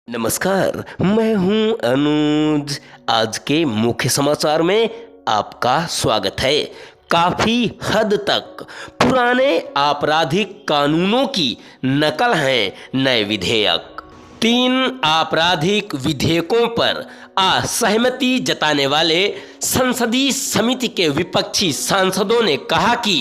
नमस्कार, मैं हूं अनुज। आज के मुख्य समाचार में आपका स्वागत है। काफी हद तक पुराने आपराधिक कानूनों की नकल हैं नए विधेयक। 3 आपराधिक विधेयकों पर असहमति जताने वाले संसदीय समिति के विपक्षी सांसदों ने कहा कि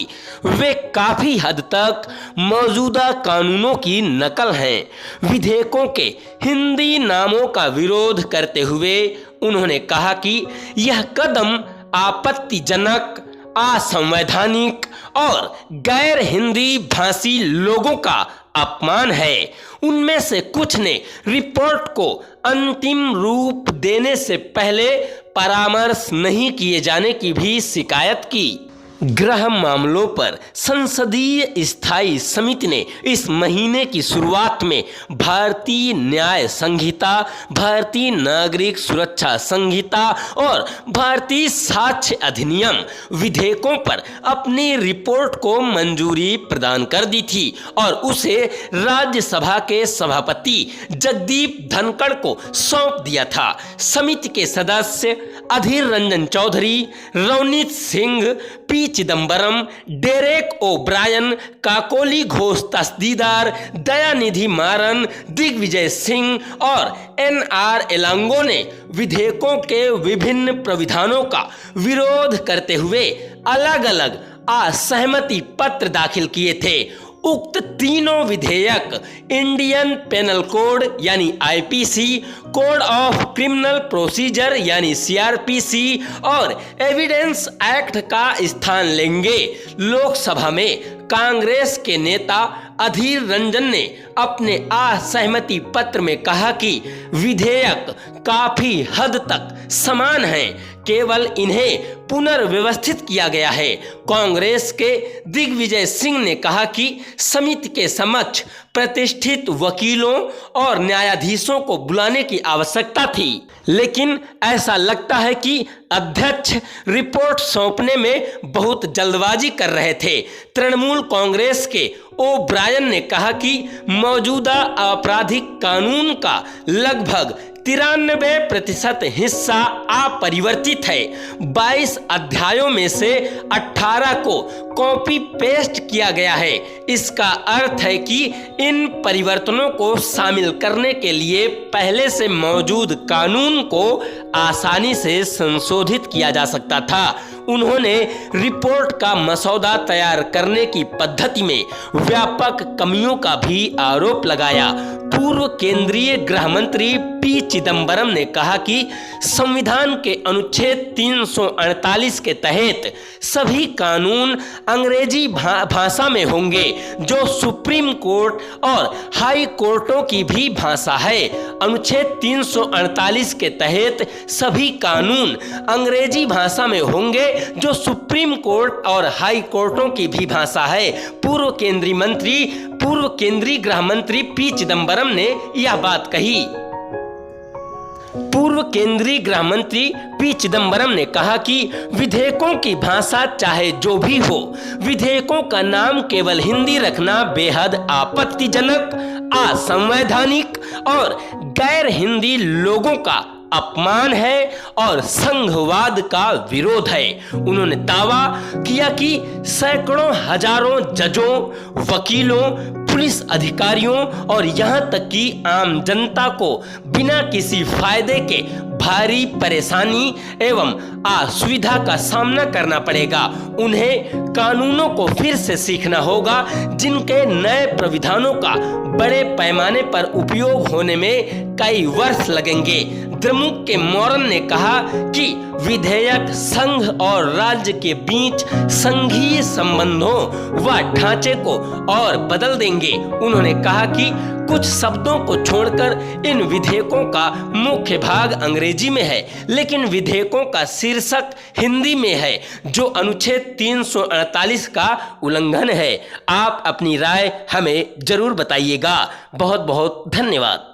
वे काफी हद तक मौजूदा कानूनों की नकल हैं। विधेयकों के हिंदी नामों का विरोध करते हुए उन्होंने कहा कि यह कदम आपत्तिजनक, असंवैधानिक और गैर हिंदी भाषी लोगों का अपमान है। उनमें से कुछ ने रिपोर्ट को अंतिम रूप देने से पहले परामर्श नहीं किए जाने की भी शिकायत की। गृह मामलों पर संसदीय स्थायी समिति ने इस महीने की शुरुआत में भारतीय न्याय संहिता, भारतीय नागरिक सुरक्षा संहिता और भारतीय साक्ष्य अधिनियम विधेयकों पर अपनी रिपोर्ट को मंजूरी प्रदान कर दी थी और उसे राज्यसभा के सभापति जगदीप धनखड़ को सौंप दिया था। समिति के सदस्य Adhir Ranjan Chowdhury, Ravneet Singh, P Chidambaram, Derek O'Brien, Kakoli Ghosh Dastidar, Dayanidhi Maran, Digvijaya Singh और एन.आर. एलांगो ने विधेयकों के विभिन्न प्रावधानों का विरोध करते हुए अलग अलग असहमति पत्र दाखिल किए थे। उक्त तीनों विधेयक इंडियन पेनल कोड यानी IPC, code of criminal procedure यानी सीआरपीसी और एविडेंस एक्ट का स्थान लेंगे। लोकसभा में कांग्रेस के नेता अधीर रंजन ने अपने असहमति पत्र में कहा कि विधेयक काफी हद तक समान हैं, केवल इन्हें पुनर्व्यवस्थित किया गया है। कांग्रेस के दिग्विजय सिंह ने कहा कि समिति के समक्ष प्रतिष्ठित वकीलों और न्यायाधीशों को बुलाने की आवश्यकता थी, लेकिन ऐसा लगता है कि अध्यक्ष रिपोर्ट सौंपने में बहुत जल्दबाजी कर रहे थे। तृणमूल कांग्रेस के ओब्रायन ने कहा कि मौजूदा आपराधिक कानून का लगभग 93% हिस्सा अपरिवर्तित है। 22 अध्यायों में से 18 को कॉपी पेस्ट किया गया है। इसका अर्थ है कि इन परिवर्तनों को शामिल करने के लिए पहले से मौजूद कानून को आसानी से संशोधित किया जा सकता था। उन्होंने रिपोर्ट का मसौदा तैयार करने की पद्धति में व्यापक कमियों का भी आरोप लगाया। पूर्व केंद्रीय गृह मंत्री पी चिदम्बरम ने कहा कि संविधान के अनुच्छेद 348 के तहत सभी कानून अंग्रेजी भाषा में होंगे, जो सुप्रीम कोर्ट और हाई कोर्टों की भी भाषा है। अनुच्छेद 348 के तहत सभी कानून अंग्रेजी भाषा में होंगे, जो सुप्रीम कोर्ट और हाई कोर्टों की भी भाषा है। पूर्व केंद्रीय गृह मंत्री पी चिदम्बरम ने यह बात कही। पूर्व केंद्रीय गृह मंत्री पी चिदम्बरम ने कहा कि विधेयकों की भाषा चाहे जो भी हो, विधेयकों का नाम केवल हिंदी रखना बेहद आपत्तिजनक, असंवैधानिक और गैर हिंदी लोगों का अपमान है और संघवाद का विरोध है। उन्होंने दावा किया कि सैकड़ों हजारों जजों, वकीलों, पुलिस अधिकारियों और यहां तक कि आम जनता को बिना किसी फायदे के भारी परेशानी एवं असुविधा का सामना करना पड़ेगा। उन्हें कानूनों को फिर से सीखना होगा, जिनके नए प्रावधानों का बड़े पैमाने पर उपयोग होने में कई वर्ष लगेंगे। द्रमुक के मौरन ने कहा कि विधेयक संघ और राज्य के बीच संघीय संबंधों व ढांचे को और बदल देंगे। उन्होंने कहा कि कुछ शब्दों को छोड़कर इन विधेयकों का मुख्य भाग अंग्रेजी में है, लेकिन विधेयकों का शीर्षक हिंदी में है, जो अनुच्छेद 348 का उल्लंघन है। आप अपनी राय हमें जरूर बताइएगा। बहुत बहुत धन्यवाद।